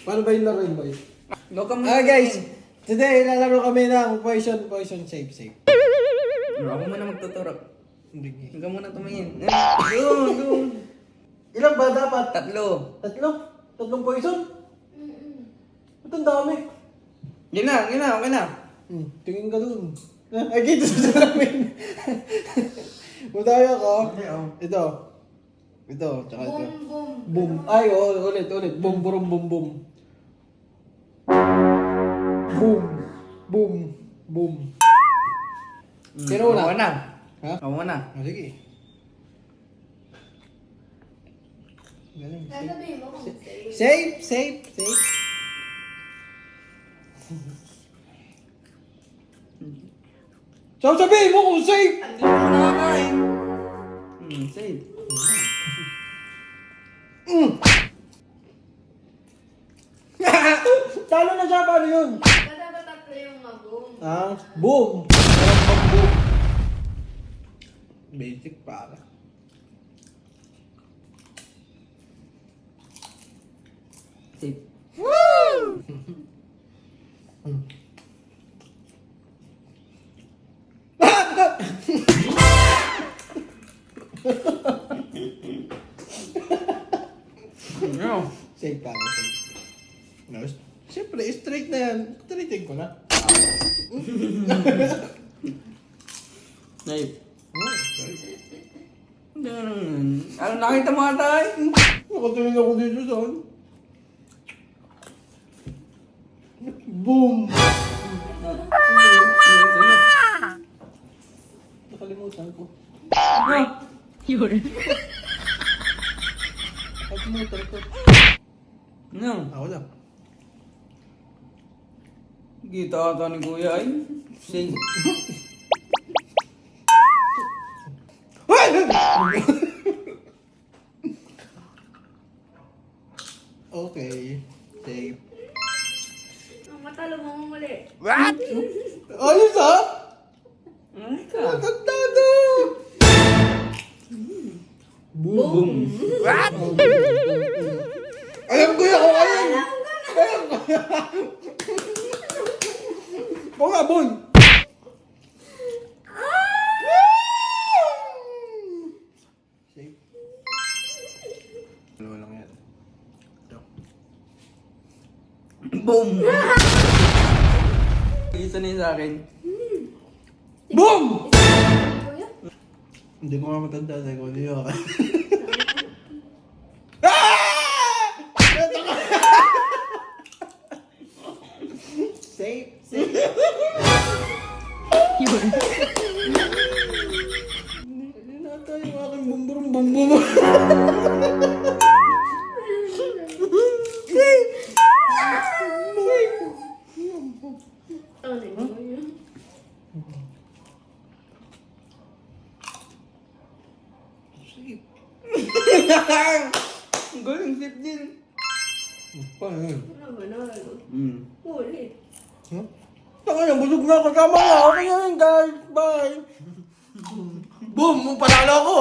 Paano ba yung laro yun, boy? Go ka Guys, today lalaro kami ng poison safe. Ako muna magtuturok. Hindi. Ikaw muna tumingin. Go. Ilan ba dapat? 3. Tatlong poison? Ba't ang dami? Yun na, okay na. Tingin ka dun. Ay, dito sa salamin. Madaya ka. Ito, tsaka ito. Boom. Ay, ulit. Boom. Boom. Sino una? Ako na. Ha? Ako na. Sige. Galing. Sasabihin mo kung Safe. Sabihin mo kung safe! Hindi mo nakakain. Safe. Talo na siya, paano yun? dapat tatlo yung mag-boom. Boom! Parang pang-boom. Basic para. Safe. No. Safe para, safe. No, siyempre, straight na yan. Straightin ko na. Safe. Okay. Ano nakita mo ata eh? Nakatingin ako dito saan? Boom! Nakalimutan ko. Nakalimutan ko. No. Ako lang. Kita ata ni Kuya ay. Safe. Okay. Safe. Ang matalo mo muli. What? Ayos ha? Ka. Magandado! Boom! What? Alam ko yan! Bunga, boy! Safe. Dalawa lang yan. Ito. Boom! Isa na yun sa akin. Boom! Kuya? Hindi ko nga matanda sa ko. Hindi ako. Safe. Hindi na tayo yung aking bumbum. Ano yun? Safe. Ang galing, safe din. Paano yun? Ano ba nalo? Huli. Huh? Taka na, busog na. Kasama na. Okay na yun, guys. Bye. Boom! Panalo ako!